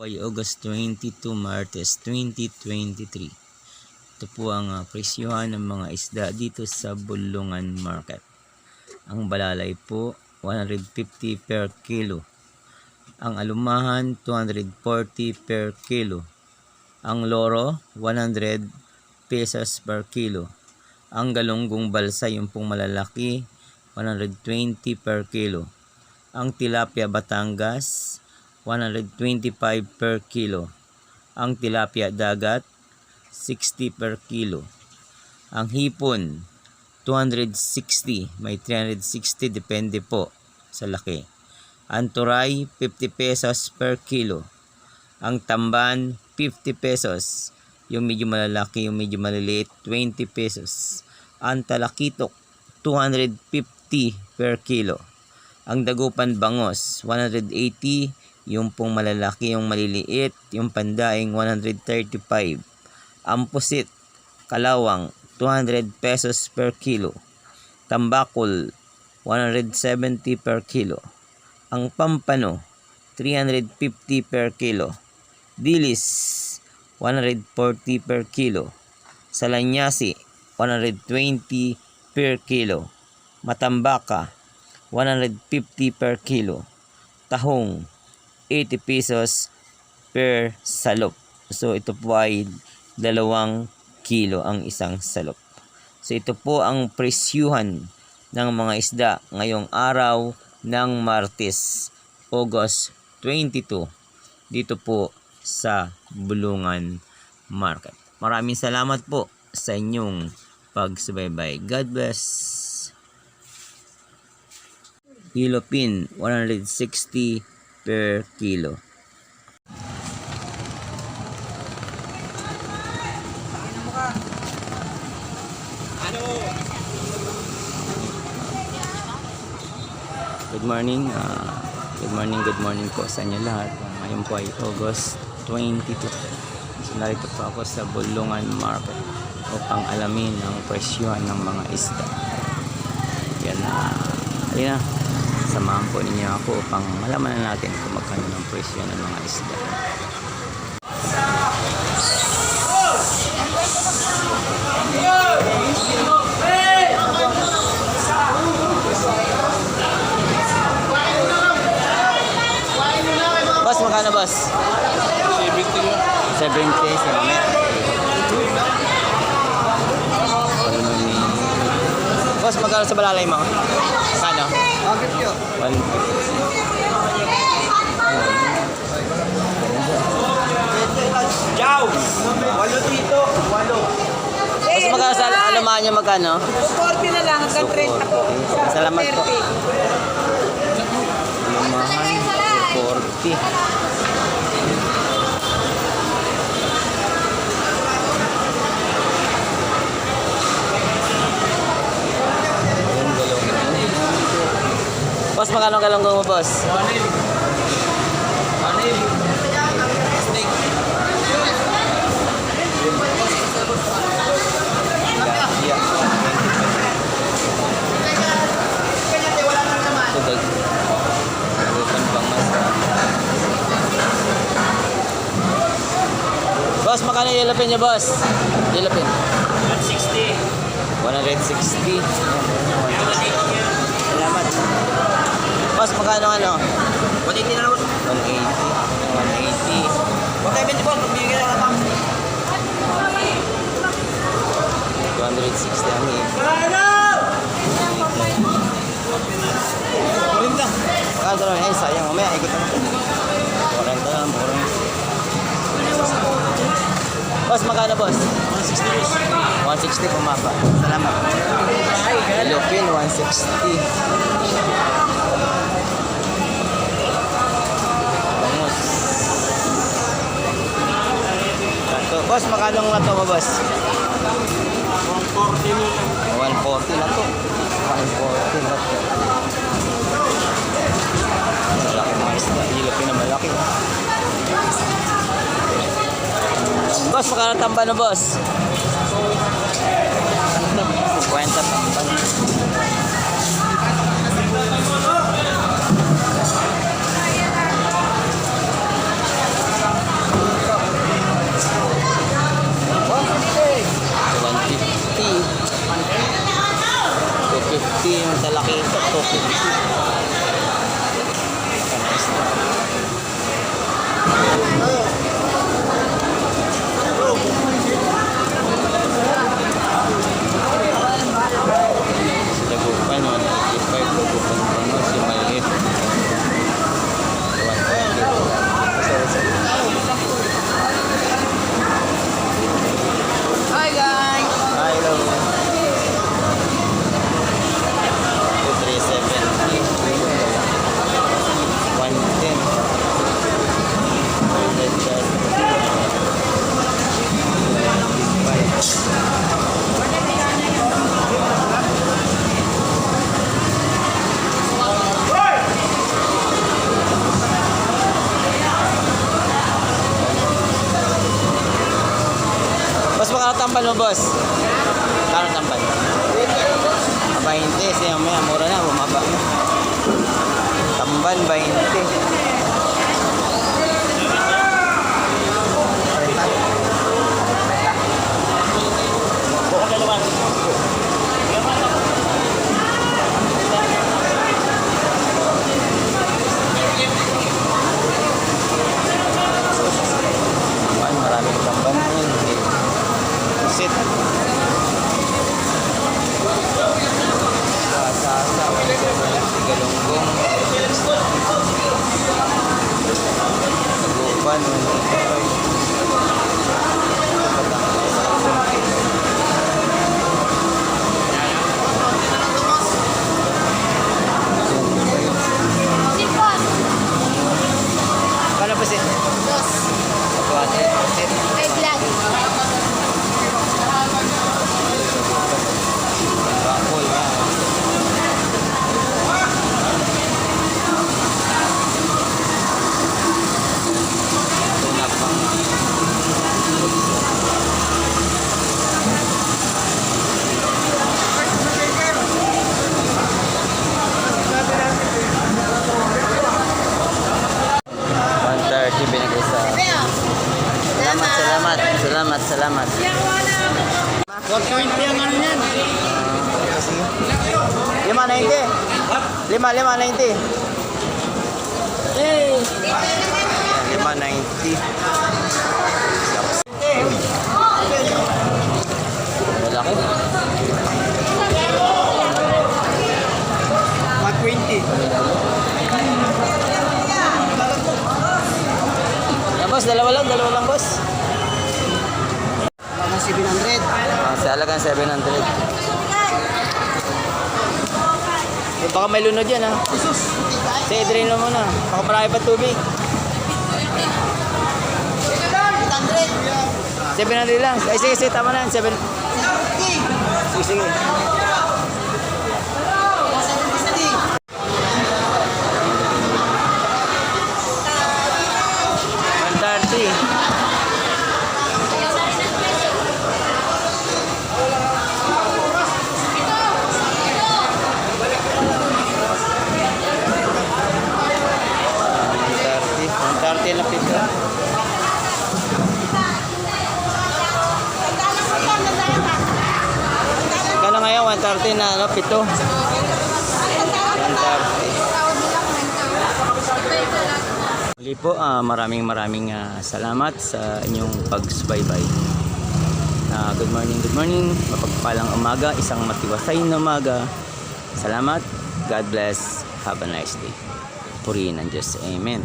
Ay August 22, Martes 2023. Ito po ang presyuhan ng mga isda dito sa Bulungan Market. Ang balalay po 150 per kilo. Ang alumahan 240 per kilo. Ang loro 100 pesos per kilo. Ang galunggong balsa yung pong malalaki 120 per kilo. Ang tilapia Batangas 125 per kilo. Ang tilapia dagat 60 per kilo. Ang hipon 260, may 360 depende po sa laki. Ang turay 50 pesos per kilo. Ang tamban 50 pesos, yung medyo malalaki, yung medyo maliliit 20 pesos. Ang talakitok 250 per kilo. Ang dagupan bangos 180, yung pong malalaki, yung maliliit, yung pandaing 135. Ang pusit kalawang 200 pesos per kilo. Tambakol 170 per kilo. Ang pampano 350 per kilo. Dilis 140 per kilo. Salanyasi 120 per kilo. Matambaka 150 per kilo. Tahong 80 pesos per salop. So ito po ay 2 kilo ang isang salop. So ito po ang presyuhan ng mga isda ngayong araw ng Martes, August 22 dito po sa Bulungan Market. Maraming salamat po sa inyong pagsubaybay. God bless. Hilopin 160 per kilo. Good morning, good morning po sa inyo lahat. Ngayon po ay August 22. So narito po ako sa Bulungan Market upang alamin ang presyuhan ng mga isda. Yan na. Samahan po ninyo ako upang malaman na natin kung magkano ng presyo ng mga isda. Boss, magkano boss? 70 sa mamaya. Boss, magkano sa balalay mo? Kano? 150. Ciao! Walo dito, walo. Boss, magkano sa alumahan niyo, magkano? 240 na lang, hanggang 30 po. Salamat po. 30. Alumahan, 240. Boss, magkano galunggong mo, boss? 1. Steak. Boss, magkano yelopin niyo, boss? Yelopin. 160. 160. Salamat. Boss, magkano ano? 180 na lang. 180. 180. 170 po, bigyan na lang. 260 ang hip. Marinda. Magkano lang? Eh, sayang. Mamaya, ikot naman. 40 lang. Boss, magkano, boss? 160. 160 pumaba. Salamat. Lupin, 160. Bangus. Ito. Boss, magkano nga ito mo, boss? 140 mo. 140 na to. 140 na to. Malaki mga isda. Lupin na malaki. Boss, magkano tamba na, boss? 50 tamba. tambal mo, boss? Kano tambal? 20. Siya may mura na, bumaba na. Tambal, 20. Tambal, maraming tambal ngayon. Sit. Sasa, Galunggong. Tagupan, Kano pa sit? Kapuate, sit. Bakol na. Tuna pang binigay sa... Salamat. 120 ang ano yan. Sige. 5.90. 5.90. Eh. 5.90. Malaki. 120. Boss, dalawa lang, boss. Mga 700. Sa halagang 700. Baka may lunod yan, ha? Sige, drain mo muna. Baka marami pa tubig. 700 lang. Ay, sige, tama na yan. 7. Sige. 130 na pito. Kano ngayon? 130 na ano, pito. 130. Muli po, maraming salamat sa inyong pagsubaybay. Good morning. Mapagpalang umaga, isang matiwasay na umaga. Salamat. God bless. Have a nice day. Purihin ng Diyos. Amen.